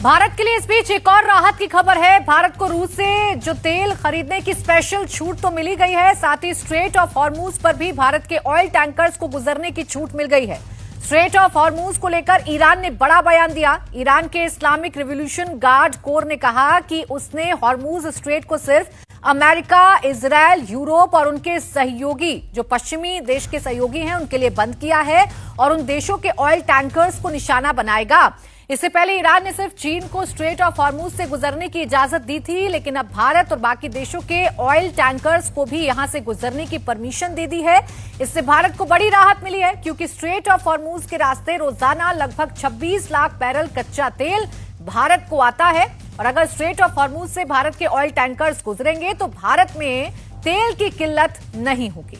भारत के लिए इस बीच एक और राहत की खबर है। भारत को रूस से जो तेल खरीदने की स्पेशल छूट तो मिली गई है, साथ ही स्ट्रेट ऑफ हॉर्मूज पर भी भारत के ऑयल टैंकर्स को गुजरने की छूट मिल गई है। स्ट्रेट ऑफ हॉर्मूज को लेकर ईरान ने बड़ा बयान दिया। ईरान के इस्लामिक रिवॉल्यूशन गार्ड कोर ने कहा कि उसने हॉर्मूज स्ट्रेट को सिर्फ अमेरिका, इजरायल, यूरोप और उनके सहयोगी जो पश्चिमी देश के सहयोगी हैं उनके लिए बंद किया है और उन देशों के ऑयल टैंकर्स को निशाना बनाएगा। इससे पहले ईरान ने सिर्फ चीन को स्ट्रेट ऑफ हॉर्मूज से गुजरने की इजाजत दी थी, लेकिन अब भारत और बाकी देशों के ऑयल टैंकर्स को भी यहां से गुजरने की परमिशन दे दी है। इससे भारत को बड़ी राहत मिली है, क्योंकि स्ट्रेट ऑफ हॉर्मूज के रास्ते रोजाना लगभग 26 लाख बैरल कच्चा तेल भारत को आता है और अगर स्ट्रेट ऑफ हॉर्मूज से भारत के ऑयल टैंकर्स गुजरेंगे तो भारत में तेल की किल्लत नहीं होगी।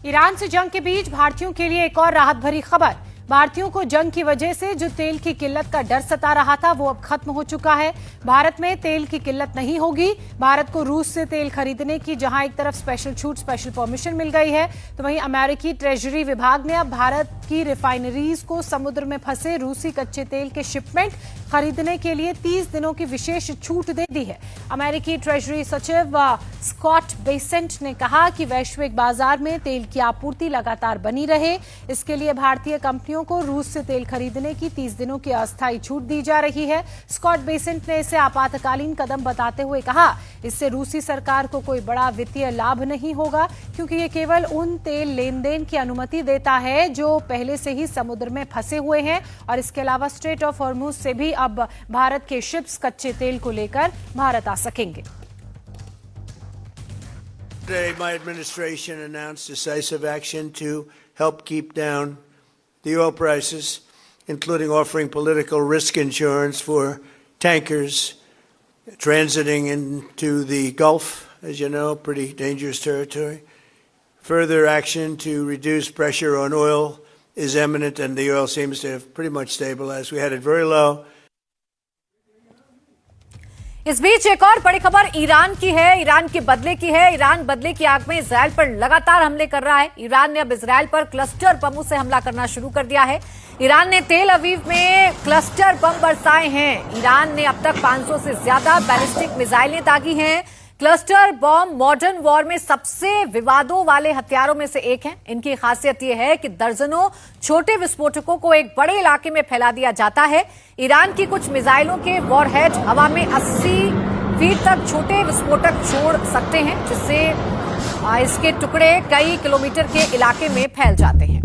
ईरान से जंग के बीच भारतीयों के लिए एक और राहत भरी खबर। भारतीयों को जंग की वजह से जो तेल की किल्लत का डर सता रहा था वो अब खत्म हो चुका है। भारत में तेल की किल्लत नहीं होगी। भारत को रूस से तेल खरीदने की जहां एक तरफ स्पेशल छूट, स्पेशल परमिशन मिल गई है, तो वहीं अमेरिकी ट्रेजरी विभाग ने अब भारत की रिफाइनरीज को समुद्र में फंसे रूसी कच्चे तेल के शिपमेंट खरीदने के लिए 30 दिनों की विशेष छूट दे दी है। अमेरिकी ट्रेजरी सचिव स्कॉट बेसेंट ने कहा कि वैश्विक बाजार में तेल की आपूर्ति लगातार बनी रहे, इसके लिए भारतीय कंपनियों को रूस से तेल खरीदने की 30 दिनों की अस्थायी छूट दी जा रही है। स्कॉट बेसेंट ने इसे आपातकालीन कदम बताते हुए कहा, इससे रूसी सरकार को कोई बड़ा वित्तीय लाभ नहीं होगा, क्योंकि ये केवल उन तेल लेन देन की अनुमति देता है जो पहले से ही समुद्र में फंसे हुए हैं और इसके अलावा स्ट्रेट ऑफ हॉर्मूज से भी अब भारत के शिप्स कच्चे तेल को लेकर भारत आ सकेंगे। Today, my administration announced decisive action to help keep down the oil prices, including offering political risk insurance for tankers transiting into the Gulf, as you know, pretty dangerous territory. Further action to reduce pressure on oil is imminent, and the oil seems to have pretty much stabilized. We had it very low. इस बीच एक और बड़ी खबर Iran की है, Iran के बदले की है। ईरान बदले की आग में इजरायल पर लगातार हमले कर रहा है। ईरान ने अब इजरायल पर क्लस्टर बमों से हमला करना शुरू कर दिया है। ईरान ने तेल अवीव में क्लस्टर बम बरसाए हैं। ईरान ने अब तक 500 से ज्यादा बैलिस्टिक मिसाइलें दागी हैं। क्लस्टर बम मॉडर्न वॉर में सबसे विवादों वाले हथियारों में से एक है। इनकी खासियत यह है कि दर्जनों छोटे विस्फोटकों को एक बड़े इलाके में फैला दिया जाता है। ईरान की कुछ मिसाइलों के वॉरहेड हवा में 80 फीट तक छोटे विस्फोटक छोड़ सकते हैं, जिससे इसके टुकड़े कई किलोमीटर के इलाके में फैल जाते हैं।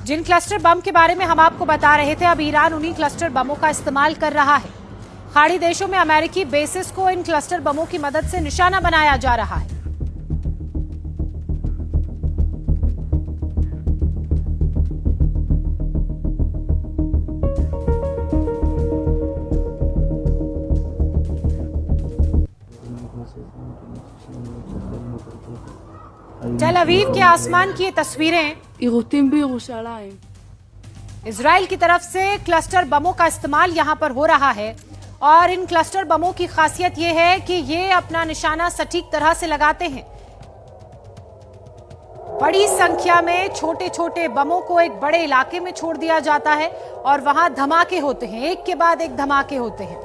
जिन क्लस्टर बम के बारे में हम आपको बता रहे थे, अब ईरान उन्हीं क्लस्टर बमों का इस्तेमाल कर रहा है। खाड़ी देशों में अमेरिकी बेसिस को इन क्लस्टर बमों की मदद से निशाना बनाया जा रहा है। टेल अवीव के आसमान की ये तस्वीरें इजराइल की तरफ से क्लस्टर बमों का इस्तेमाल यहां पर हो रहा है और इन क्लस्टर बमों की खासियत यह है कि ये अपना निशाना सटीक तरह से लगाते हैं। बड़ी संख्या में छोटे छोटे बमों को एक बड़े इलाके में छोड़ दिया जाता है और वहां धमाके होते हैं, एक के बाद एक धमाके होते हैं।